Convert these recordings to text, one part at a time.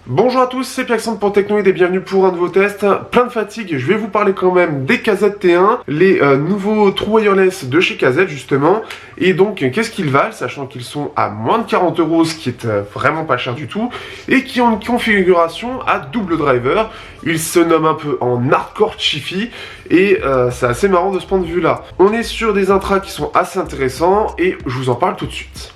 Bonjour à tous, c'est Pierre pour Technoid et bienvenue pour un nouveau test. Plein de fatigue, je vais vous parler quand même des KZ T1, les nouveaux trous wireless de chez KZ justement. Et donc, qu'est-ce qu'ils valent, sachant qu'ils sont à moins de 40 €, ce qui est vraiment pas cher du tout, et qui ont une configuration à double driver. Ils se nomment un peu en hardcore chiffy, et c'est assez marrant de ce point de vue-là. On est sur des intras qui sont assez intéressants, et je vous en parle tout de suite.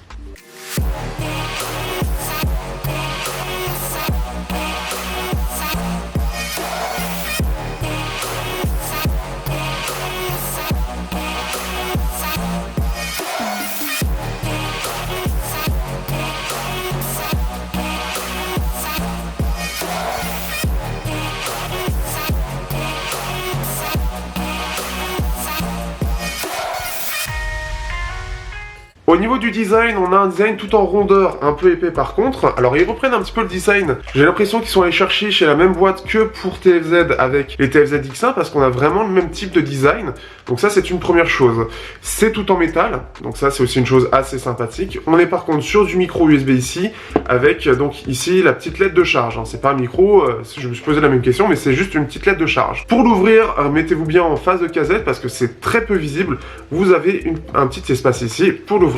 Au niveau du design, on a un design tout en rondeur, un peu épais par contre. Alors ils reprennent un petit peu le design. J'ai l'impression qu'ils sont allés chercher chez la même boîte que pour TFZ avec les TFZ X1 parce qu'on a vraiment le même type de design. Donc ça c'est une première chose. C'est tout en métal, donc ça c'est aussi une chose assez sympathique. On est par contre sur du micro USB ici, avec donc ici la petite LED de charge. C'est pas un micro, je me suis posé la même question, mais c'est juste une petite LED de charge. Pour l'ouvrir, mettez-vous bien en face de KZ parce que c'est très peu visible. Vous avez un petit espace ici pour l'ouvrir.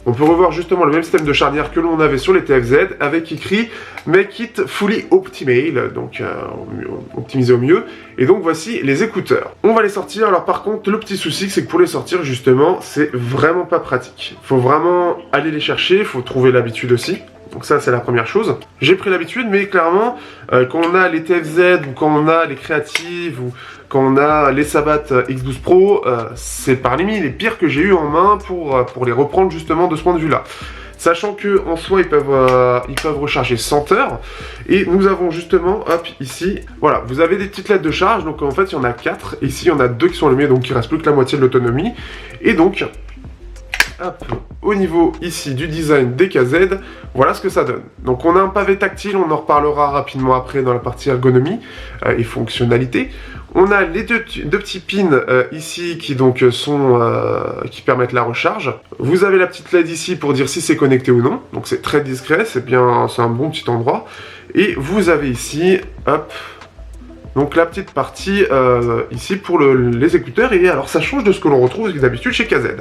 On peut revoir justement le même système de charnière que l'on avait sur les TFZ avec écrit Make it fully optimal, donc optimisé au mieux. Et donc voici les écouteurs. On va les sortir. Alors par contre, le petit souci, c'est que pour les sortir justement, c'est vraiment pas pratique. Faut vraiment aller les chercher, faut trouver l'habitude aussi. Donc ça, c'est la première chose. J'ai pris l'habitude, mais clairement, quand on a les TFZ, ou quand on a les Creative, ou quand on a les Sabat X12 Pro, c'est parmi les pires que j'ai eu en main pour les reprendre justement de ce point de vue-là. Sachant que en soi, ils peuvent recharger 100 heures. Et nous avons justement, hop, ici, voilà, vous avez des petites lettres de charge. Donc en fait, il y en a 4. Ici, il y en a 2 qui sont allumées, donc il reste plus que la moitié de l'autonomie. Et donc... hop, au niveau ici du design des KZ, voilà ce que ça donne. Donc on a un pavé tactile, on en reparlera rapidement après dans la partie ergonomie et fonctionnalité. On a les deux petits pins ici qui donc qui permettent la recharge. Vous avez la petite LED ici pour dire si c'est connecté ou non. Donc c'est très discret, c'est un bon petit endroit. Et vous avez ici, hop, donc la petite partie ici pour les écouteurs. Et alors ça change de ce que l'on retrouve d'habitude chez KZ.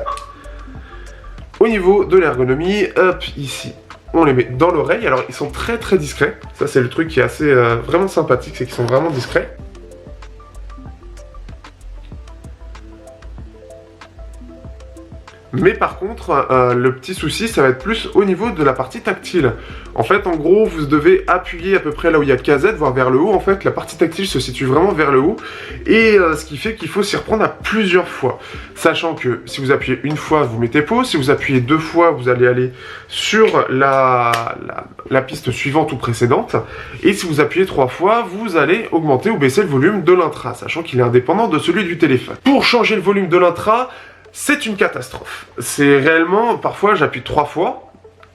Au niveau de l'ergonomie, hop, ici, on les met dans l'oreille. Alors, ils sont très très discrets. Ça, c'est le truc qui est assez vraiment sympathique, c'est qu'ils sont vraiment discrets. Mais par contre, le petit souci, ça va être plus au niveau de la partie tactile. En fait, en gros, vous devez appuyer à peu près là où il y a KZ, voire vers le haut. En fait, la partie tactile se situe vraiment vers le haut. Et ce qui fait qu'il faut s'y reprendre à plusieurs fois. Sachant que si vous appuyez une fois, vous mettez pause. Si vous appuyez 2 fois, vous allez aller sur la piste suivante ou précédente. Et si vous appuyez 3 fois, vous allez augmenter ou baisser le volume de l'intra. Sachant qu'il est indépendant de celui du téléphone. Pour changer le volume de l'intra, c'est une catastrophe. C'est réellement, parfois j'appuie 3 fois,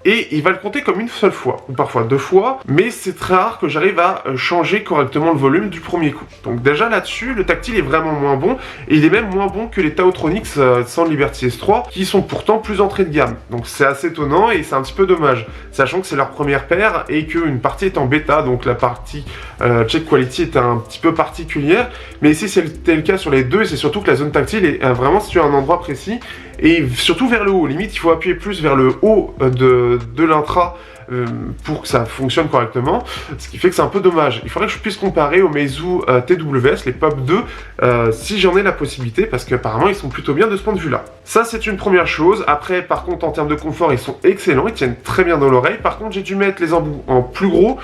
et il va le compter comme une seule fois, ou parfois 2 fois, mais c'est très rare que j'arrive à changer correctement le volume du premier coup. Donc déjà là-dessus, le tactile est vraiment moins bon, et il est même moins bon que les Taotronics Sound Liberty S3, qui sont pourtant plus entrée de gamme. Donc c'est assez étonnant, et c'est un petit peu dommage, sachant que c'est leur première paire, et qu'une partie est en bêta, donc la partie check quality est un petit peu particulière, mais ici c'était le cas sur les deux, et c'est surtout que la zone tactile est vraiment située à un endroit précis, et surtout vers le haut. Limite, il faut appuyer plus vers le haut de l'intra pour que ça fonctionne correctement, ce qui fait que c'est un peu dommage. Il faudrait que je puisse comparer aux Meizu TWS, les Pop 2, si j'en ai la possibilité, parce qu'apparemment ils sont plutôt bien de ce point de vue-là. Ça, c'est une première chose. Après, par contre, en termes de confort, ils sont excellents, ils tiennent très bien dans l'oreille. Par contre, j'ai dû mettre les embouts en plus gros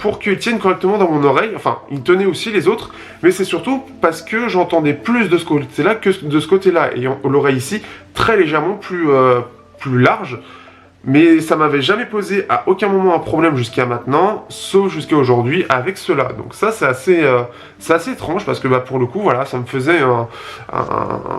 pour qu'ils tiennent correctement dans mon oreille. Enfin, ils tenaient aussi les autres, mais c'est surtout parce que j'entendais plus de ce côté-là que de ce côté-là, ayant l'oreille ici très légèrement plus large. Mais ça m'avait jamais posé à aucun moment un problème jusqu'à maintenant, sauf jusqu'à aujourd'hui avec cela. Donc ça, c'est assez étrange parce que pour le coup, voilà, ça me faisait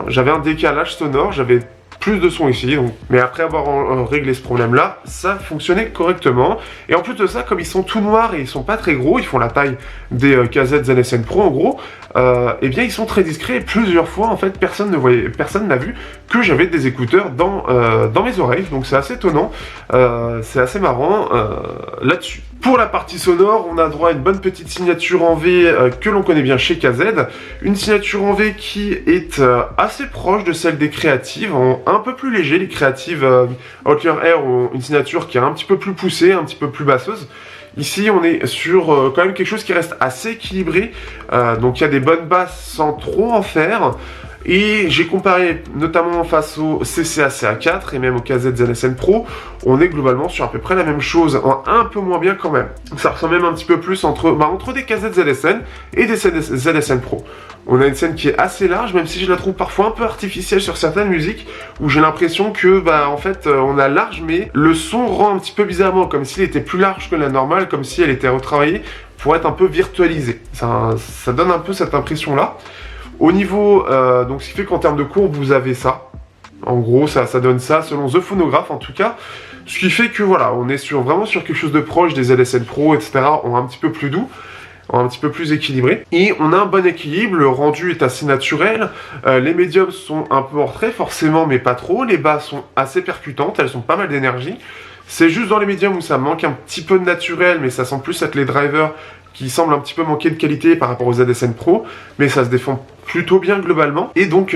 j'avais un décalage sonore, j'avais plus de son ici, donc. Mais après avoir réglé ce problème-là, ça fonctionnait correctement. Et en plus de ça, comme ils sont tout noirs et ils sont pas très gros, ils font la taille des KZ ZSN Pro en gros, eh bien ils sont très discrets et plusieurs fois en fait personne n'a vu que j'avais des écouteurs dans mes oreilles, donc c'est assez étonnant, c'est assez marrant là-dessus. Pour la partie sonore, on a droit à une bonne petite signature en V que l'on connaît bien chez KZ. Une signature en V qui est assez proche de celle des créatives, un peu plus léger. Les créatives Outlier Air ont une signature qui est un petit peu plus poussée, un petit peu plus basseuse. Ici, on est sur quand même quelque chose qui reste assez équilibré. Donc il y a des bonnes basses sans trop en faire. Et j'ai comparé notamment face au CCA CA4 et même au KZ ZSN Pro, on est globalement sur à peu près la même chose, un peu moins bien quand même. Ça ressemble même un petit peu plus entre des KZ ZSN et des ZSN Pro. On a une scène qui est assez large, même si je la trouve parfois un peu artificielle sur certaines musiques, où j'ai l'impression que, en fait, on a large, mais le son rend un petit peu bizarrement, comme s'il était plus large que la normale, comme si elle était retravaillée pour être un peu virtualisée. Ça donne un peu cette impression-là. Au niveau, donc ce qui fait qu'en termes de courbe, vous avez ça. En gros, ça donne ça, selon The Phonograph en tout cas. Ce qui fait que voilà, on est vraiment sur quelque chose de proche des ZSN Pro, etc. On est un petit peu plus doux, un petit peu plus équilibré. Et on a un bon équilibre, le rendu est assez naturel. Les médiums sont un peu en retrait, forcément, mais pas trop. Les basses sont assez percutantes, elles ont pas mal d'énergie. C'est juste dans les médiums où ça manque un petit peu de naturel, mais ça semble plus être les drivers qui semblent un petit peu manquer de qualité par rapport aux ZSN Pro, mais ça se défend plutôt bien globalement. Et donc,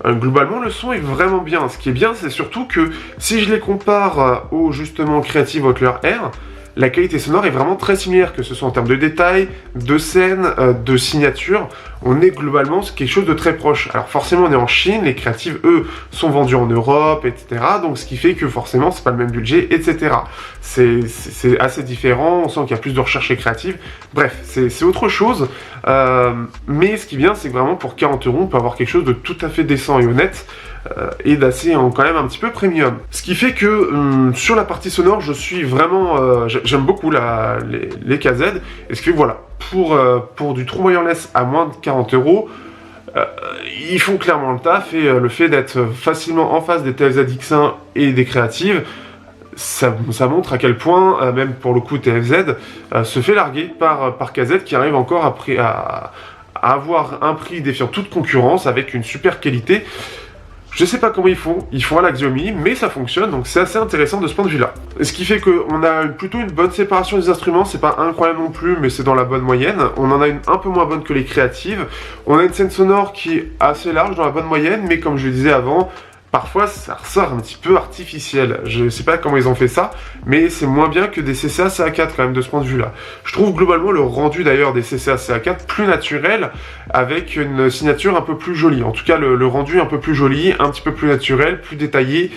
globalement, le son est vraiment bien. Ce qui est bien, c'est surtout que si je les compare au, justement, Creative Outlier Air, la qualité sonore est vraiment très similaire, que ce soit en termes de détails, de scène, de signature. On est globalement sur quelque chose de très proche. Alors forcément, on est en Chine, les créatives, eux, sont vendus en Europe, etc. Donc ce qui fait que forcément, c'est pas le même budget, etc. C'est assez différent, on sent qu'il y a plus de recherche chez créatives. Bref, c'est autre chose. Mais ce qui est bien, c'est que vraiment pour 40 €, on peut avoir quelque chose de tout à fait décent et honnête. Et d'assez quand même un petit peu premium. Ce qui fait que sur la partie sonore, je suis vraiment... j'aime beaucoup les KZ. Et ce qui fait que voilà, pour du True Wireless à moins de 40 €, ils font clairement le taf. Et le fait d'être facilement en face des TFZ X1 et des créatives, ça montre à quel point, même pour le coup TFZ, se fait larguer par KZ qui arrive encore à avoir un prix défiant toute concurrence avec une super qualité. Je sais pas comment ils font à la Xiaomi, mais ça fonctionne, donc c'est assez intéressant de ce point de vue-là. Ce qui fait qu'on a plutôt une bonne séparation des instruments, c'est pas incroyable non plus, mais c'est dans la bonne moyenne. On en a une un peu moins bonne que les créatives. On a une scène sonore qui est assez large, dans la bonne moyenne, mais comme je le disais avant, parfois ça ressort un petit peu artificiel. Je sais pas comment ils ont fait ça, mais c'est moins bien que des CCA CA4 quand même de ce point de vue-là. Je trouve globalement le rendu d'ailleurs des CCA CA4 plus naturel, avec une signature un peu plus jolie. En tout cas le rendu un peu plus joli, un petit peu plus naturel, plus détaillé.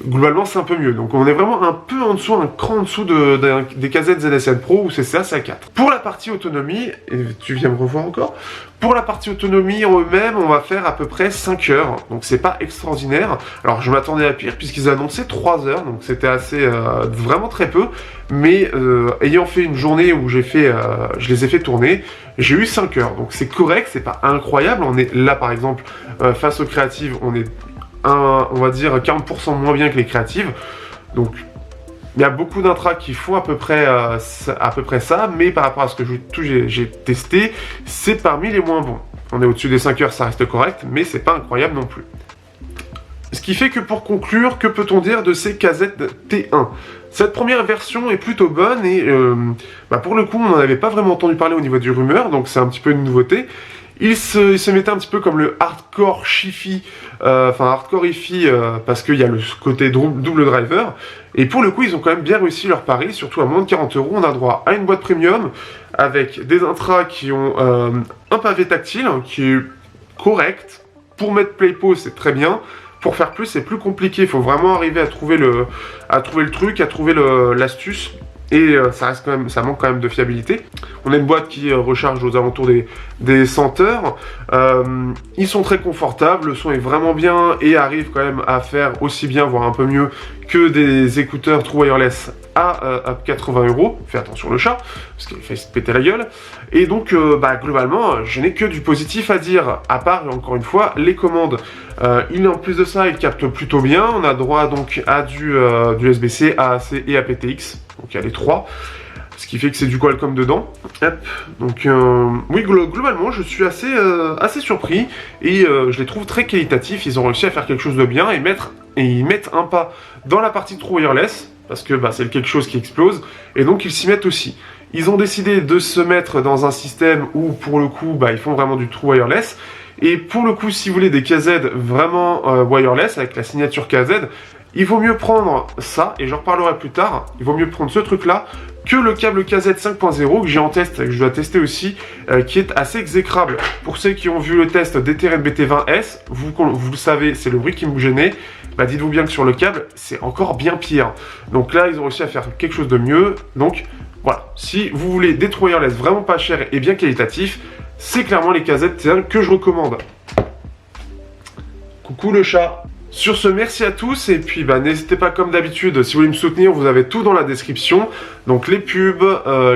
Globalement c'est un peu mieux, donc on est vraiment un peu en dessous, un cran en dessous des KZ ZSN Pro ou CCA CA4. Pour la partie autonomie, et tu viens me revoir encore, pour la partie autonomie eux-mêmes, on va faire à peu près 5 heures, donc c'est pas extraordinaire. Alors je m'attendais à pire puisqu'ils annonçaient 3 heures, donc c'était assez, vraiment très peu, mais ayant fait une journée où je les ai fait tourner, j'ai eu 5 heures, donc c'est correct, c'est pas incroyable. On est là par exemple, face aux créatives, on est on va dire 40% moins bien que les créatives, donc il y a beaucoup d'intras qui font à peu près ça, mais par rapport à ce que j'ai testé, c'est parmi les moins bons. On est au-dessus des 5 heures, ça reste correct, mais c'est pas incroyable non plus. Ce qui fait que pour conclure, que peut-on dire de ces KZ T1 ? Cette première version est plutôt bonne et pour le coup on n'en avait pas vraiment entendu parler au niveau du rumeur, donc c'est un petit peu une nouveauté. Il se mettait un petit peu comme le hardcore Hi-Fi, hardcore Hi-Fi parce qu'il y a le côté double driver. Et pour le coup, ils ont quand même bien réussi leur pari, surtout à moins de 40 €. On a droit à une boîte premium avec des intras qui ont un pavé tactile qui est correct. Pour mettre play pause, c'est très bien. Pour faire plus, c'est plus compliqué. Il faut vraiment arriver à trouver le truc, à trouver l'astuce. Et ça manque quand même de fiabilité. On a une boîte qui recharge aux alentours des 100 heures. Ils sont très confortables, le son est vraiment bien et arrive quand même à faire aussi bien, voire un peu mieux que des écouteurs True Wireless à 80 €. Fais attention le chat, parce qu'il fait se péter la gueule. Et donc, globalement, je n'ai que du positif à dire, à part, encore une fois, les commandes. En plus de ça, il capte plutôt bien. On a droit donc à du USB-C, AAC et aptX. Donc il y a les trois. Ce qui fait que c'est du Qualcomm dedans. Hop. Donc oui, globalement, je suis assez surpris et je les trouve très qualitatifs. Ils ont réussi à faire quelque chose de bien et ils mettent un pas dans la partie True Wireless parce que c'est quelque chose qui explose et donc ils s'y mettent aussi. Ils ont décidé de se mettre dans un système où pour le coup, ils font vraiment du True Wireless. Et pour le coup, si vous voulez des KZ vraiment wireless avec la signature KZ, il vaut mieux prendre ça, et j'en reparlerai plus tard, il vaut mieux prendre ce truc-là que le câble KZ 5.0 que j'ai en test, et que je dois tester aussi, qui est assez exécrable. Pour ceux qui ont vu le test d'Etheren BT20S, vous le savez, c'est le bruit qui me gênait, dites-vous bien que sur le câble, c'est encore bien pire. Donc là, ils ont réussi à faire quelque chose de mieux, donc voilà. Si vous voulez des True Wireless vraiment pas chers et bien qualitatifs, c'est clairement les KZ que je recommande. Coucou le chat. Sur ce, merci à tous et puis n'hésitez pas comme d'habitude, si vous voulez me soutenir, vous avez tout dans la description. Donc les pubs,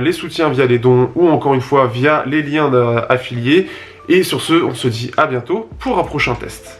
les soutiens via les dons ou encore une fois via les liens affiliés. Et sur ce, on se dit à bientôt pour un prochain test.